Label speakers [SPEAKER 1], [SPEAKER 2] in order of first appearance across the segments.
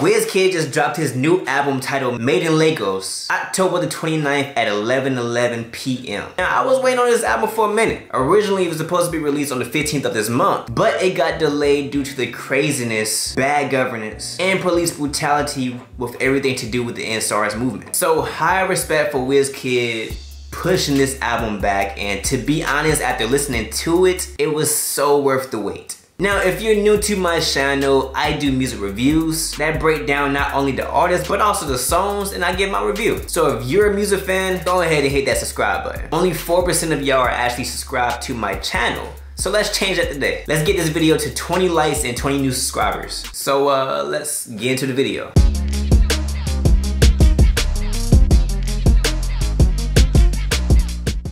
[SPEAKER 1] Wizkid just dropped his new album titled Made in Lagos, October the 29th at 11:11 p.m. Now, I was waiting on this album for a minute. Originally, it was supposed to be released on the 15th of this month, but it got delayed due to the craziness, bad governance, and police brutality with everything to do with the NSARS movement. So, high respect for Wizkid pushing this album back, and to be honest, after listening to it, it was so worth the wait. Now, if you're new to my channel, I do music reviews that break down not only the artists, but also the songs, and I give my review. So if you're a music fan, go ahead and hit that subscribe button. Only 4% of y'all are actually subscribed to my channel. So let's change that today. Let's get this video to 20 likes and 20 new subscribers. So let's get into the video.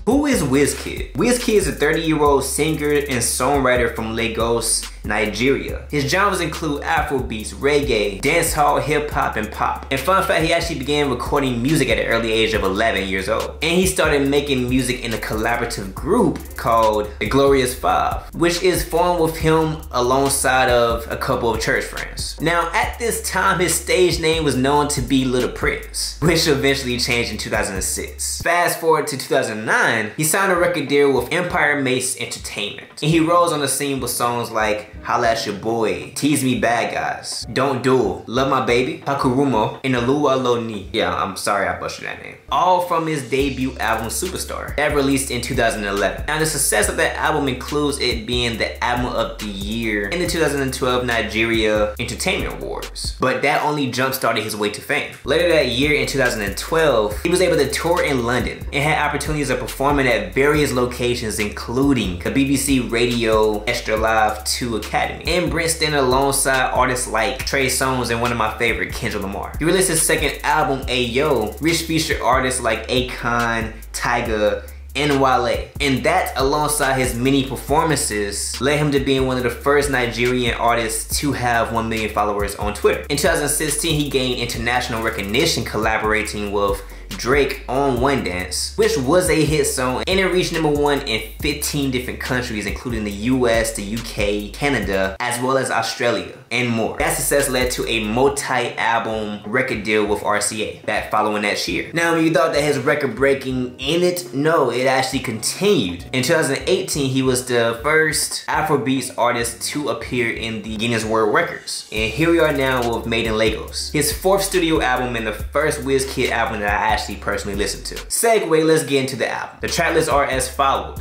[SPEAKER 1] Who is Wizkid? Wizkid is a 30-year-old singer and songwriter from Lagos, Nigeria. His genres include afrobeats, reggae, dancehall, hip-hop, and pop. And fun fact, he actually began recording music at an early age of 11 years old. And he started making music in a collaborative group called The Glorious Five, which is formed with him alongside of a couple of church friends. Now, at this time, his stage name was known to be Little Prince, which eventually changed in 2006. Fast forward to 2009, he signed a record deal with Empire Mace Entertainment. And he rose on the scene with songs like Holla at Your Boy, Tease Me Bad Guys, Don't Duel, Love My Baby, Hakurumo, and Alua Lo Ni. Yeah, I'm sorry I butchered that name. All from his debut album Superstar, that released in 2011. Now the success of that album includes it being the album of the year in the 2012 Nigeria Entertainment Awards. But that only jump-started his way to fame. Later that year in 2012, he was able to tour in London and had opportunities of performing at various locations including the BBC Radio Extra Live 2 Academy in Brixton alongside artists like Trey Songz and one of my favorite, Kendrick Lamar. He released his second album, Ayo, which featured artists like Akon, Tyga, and Wale. And that, alongside his many performances, led him to being one of the first Nigerian artists to have 1 million followers on Twitter. In 2016, he gained international recognition collaborating with Drake on One Dance, which was a hit song, and it reached #1 in 15 different countries, including the US, the UK, Canada, as well as Australia, and more. That success led to a multi-album record deal with RCA, that following that H.E.R. Now, you thought that his record-breaking ended? No, it actually continued. In 2018, he was the first Afrobeats artist to appear in the Guinness World Records. And here we are now with Made in Lagos, his 4th studio album and the first Wizkid album that I actually personally listened to. Segue, let's get into the album. The track lists are as followed.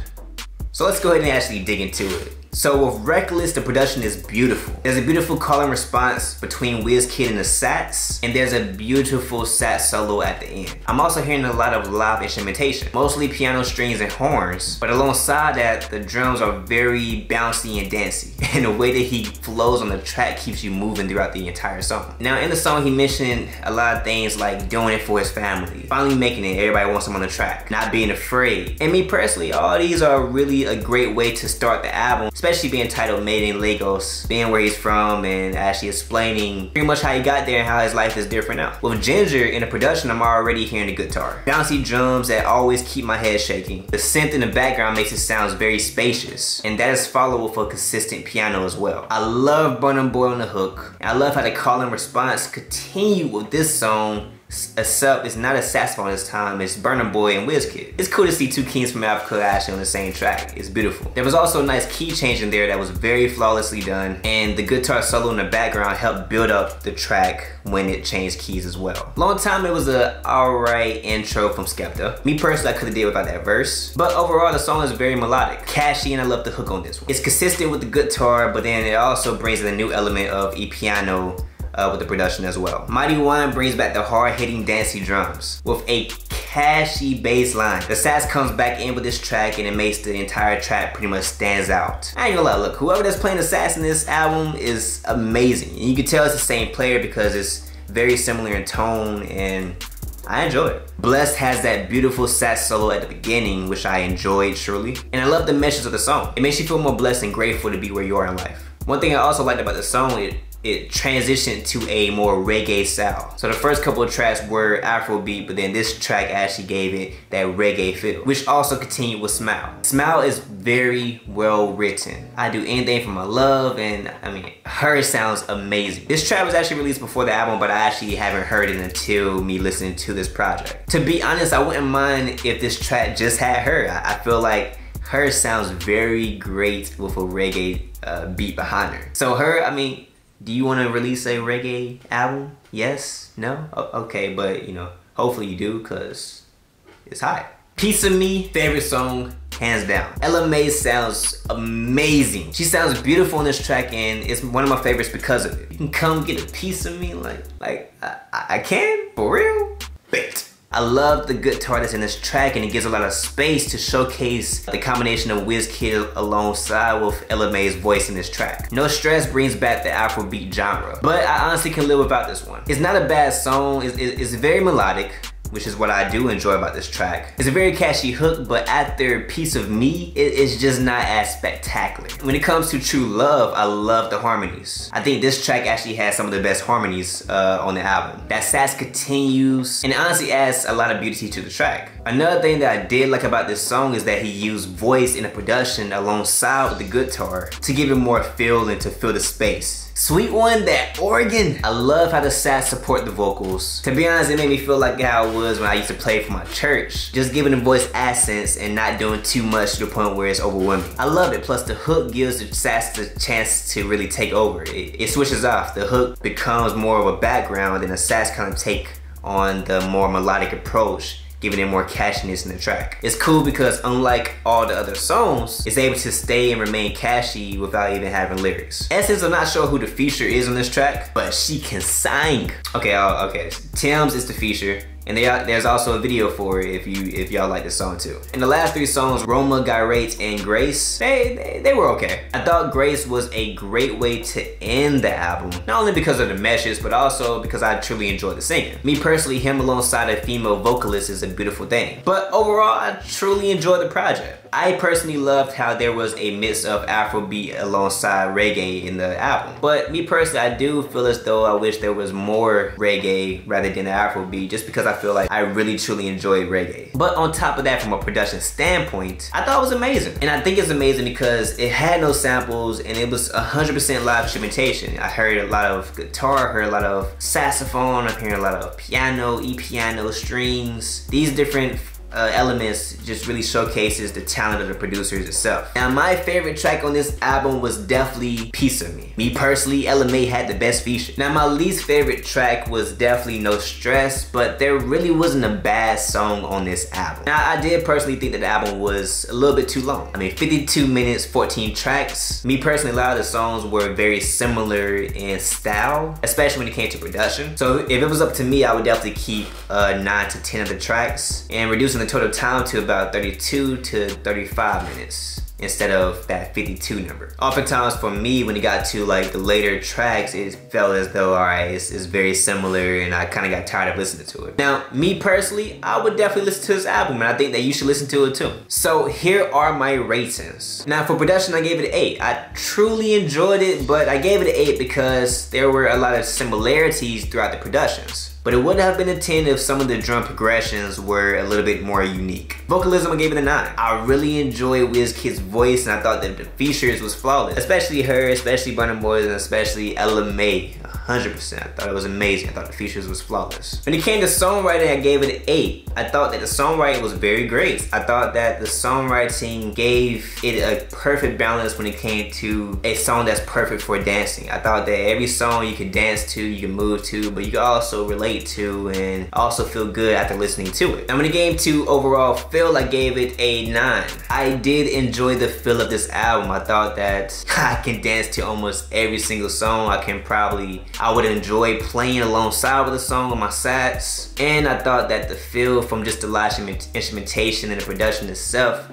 [SPEAKER 1] So let's go ahead and actually dig into it. So with Tracklist, the production is beautiful. There's a beautiful call and response between Wizkid and the sax, and there's a beautiful sax solo at the end. I'm also hearing a lot of live instrumentation, mostly piano strings and horns, but alongside that, the drums are very bouncy and dancey, and the way that he flows on the track keeps you moving throughout the entire song. Now in the song, he mentioned a lot of things like doing it for his family, finally making it, everybody wants him on the track, not being afraid. And me personally, all these are really a great way to start the album, especially being titled Made in Lagos, being where he's from, and actually explaining pretty much how he got there and how his life is different now. With Ginger in the production, I'm already hearing the guitar. Bouncy drums that always keep my head shaking. The synth in the background makes it sound very spacious, and that is followed with a consistent piano as well. I love Burna Boy on the hook. And I love how the call and response continue with this song, except it's not a saxophone this time, it's Burna Boy and Wizkid. It's cool to see two kings from Africa actually on the same track. It's beautiful. There was also a nice key change in there that was very flawlessly done, and the guitar solo in the background helped build up the track when it changed keys as well. Longtime, it was a alright intro from Skepta. Me personally, I could have did without that verse, but overall the song is very melodic, catchy, and I love the hook on this one. It's consistent with the guitar, but then it also brings in a new element of e-piano with the production as well. Mighty One brings back the hard-hitting dancey drums with a catchy bass line. The sax comes back in with this track and it makes the entire track pretty much stands out. I ain't gonna lie, look, whoever that's playing the sax in this album is amazing. And you can tell it's the same player because it's very similar in tone, and I enjoy it. Blessed has that beautiful sax solo at the beginning, which I enjoyed surely. And I love the message of the song. It makes you feel more blessed and grateful to be where you are in life. One thing I also liked about the song, it transitioned to a more reggae style. So the first couple of tracks were Afrobeat, but then this track actually gave it that reggae feel, which also continued with Smile. Smile is very well written. I Do Anything for My Love, and I mean, H.E.R sounds amazing. This track was actually released before the album, but I actually haven't heard it until me listening to this project. To be honest, I wouldn't mind if this track just had H.E.R. I feel like H.E.R sounds very great with a reggae beat behind her. So H.E.R, I mean, do you want to release a reggae album? Yes? No? Okay, but you know, hopefully you do, cause it's hot. Piece of Me, favorite song, hands down. Ella Mai sounds amazing. She sounds beautiful on this track, and it's one of my favorites because of it. You can come get a piece of me, like I can? For real? Bet. I love the guitar that's in this track, and it gives a lot of space to showcase the combination of Wizkid alongside with Ella Mai's voice in this track. No Stress brings back the Afrobeat genre, but I honestly can live without this one. It's not a bad song, it's very melodic, which is what I do enjoy about this track. It's a very catchy hook, but after Piece of Me, it's just not as spectacular. When it comes to True Love, I love the harmonies. I think this track actually has some of the best harmonies on the album. That sax continues, and it honestly adds a lot of beauty to the track. Another thing that I did like about this song is that he used voice in the production alongside with the guitar to give it more feel and to fill the space. Sweet One, that organ. I love how the sax support the vocals. To be honest, it made me feel like how it was when I used to play for my church. Just giving the voice accents and not doing too much to the point where it's overwhelming. I love it, plus the hook gives the sax the chance to really take over. It switches off. The hook becomes more of a background and the sax kind of take on the more melodic approach, giving it more catchiness in the track. It's cool because unlike all the other songs, it's able to stay and remain catchy without even having lyrics. Essence, I'm not sure who the feature is on this track, but she can sing. Okay, Tim's is the feature. And there's also a video for it if y'all like this song too. And the last three songs, Roma, Gyrate, and Grace, they were okay. I thought Grace was a great way to end the album, not only because of the message, but also because I truly enjoyed the singing. Me personally, him alongside a female vocalist is a beautiful thing. But overall, I truly enjoyed the project. I personally loved how there was a mix of Afrobeat alongside reggae in the album. But me personally, I do feel as though I wish there was more reggae rather than the Afrobeat, just because I feel like I really truly enjoyed reggae. But on top of that, from a production standpoint, I thought it was amazing. And I think it's amazing because it had no samples and it was 100% live instrumentation. I heard a lot of guitar, I heard a lot of saxophone, I'm hearing a lot of piano, e-piano, strings. These different elements just really showcases the talent of the producers itself. Now my favorite track on this album was definitely Piece of Me. Me personally, Ella Mai had the best feature. Now my least favorite track was definitely No Stress, but there really wasn't a bad song on this album. Now I did personally think that the album was a little bit too long. I mean, 52 minutes, 14 tracks. Me personally, a lot of the songs were very similar in style, especially when it came to production. So if it was up to me, I would definitely keep 9 to 10 of the tracks and reducing the total time to about 32 to 35 minutes instead of that 52 number. Oftentimes for me, when it got to like the later tracks, it felt as though, alright, it's very similar and I kind of got tired of listening to it. Now, me personally, I would definitely listen to this album and I think that you should listen to it too. So here are my ratings. Now for production, I gave it an 8. I truly enjoyed it, but I gave it an 8 because there were a lot of similarities throughout the productions. But it would have been a 10 if some of the drum progressions were a little bit more unique. Vocalism, I gave it a 9. I really enjoyed Wizkid's voice and I thought that the features was flawless. Especially her, especially Burna Boys, and especially Ella Mai. 100%. I thought it was amazing. I thought the features was flawless. When it came to songwriting, I gave it an 8. I thought that the songwriting was very great. I thought that the songwriting gave it a perfect balance when it came to a song that's perfect for dancing. I thought that every song you could dance to, you can move to, but you could also relate to and also feel good after listening to it. Now when it came to overall feel, I gave it a 9. I did enjoy the feel of this album. I thought that I can dance to almost every single song. I would enjoy playing alongside with the song on my sax. And I thought that the feel from just the live instrumentation and the production itself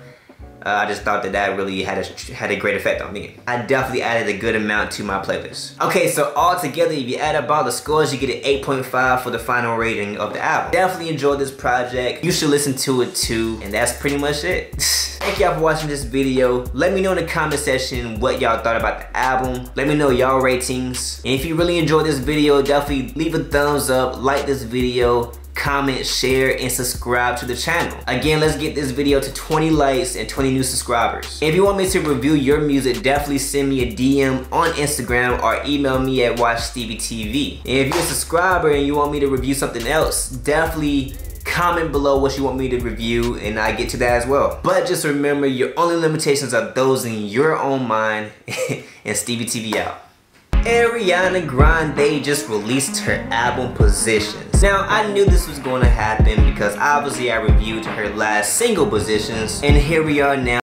[SPEAKER 1] I just thought that really had a great effect on me. I definitely added a good amount to my playlist. Okay, so all together, if you add up all the scores, you get an 8.5 for the final rating of the album. Definitely enjoyed this project. You should listen to it too, and that's pretty much it. Thank y'all for watching this video. Let me know in the comment section what y'all thought about the album. Let me know y'all ratings. And if you really enjoyed this video, definitely leave a thumbs up, like this video, comment, share, and subscribe to the channel. Again, let's get this video to 20 likes and 20 new subscribers. If you want me to review your music, definitely send me a DM on Instagram or email me at WatchStevieTV. And if you're a subscriber and you want me to review something else, definitely comment below what you want me to review and I get to that as well. But just remember, your only limitations are those in your own mind. And Stevie TV out. Ariana Grande just released her album Positions. Now, I knew this was going to happen because obviously I reviewed her last single Positions, and here we are now.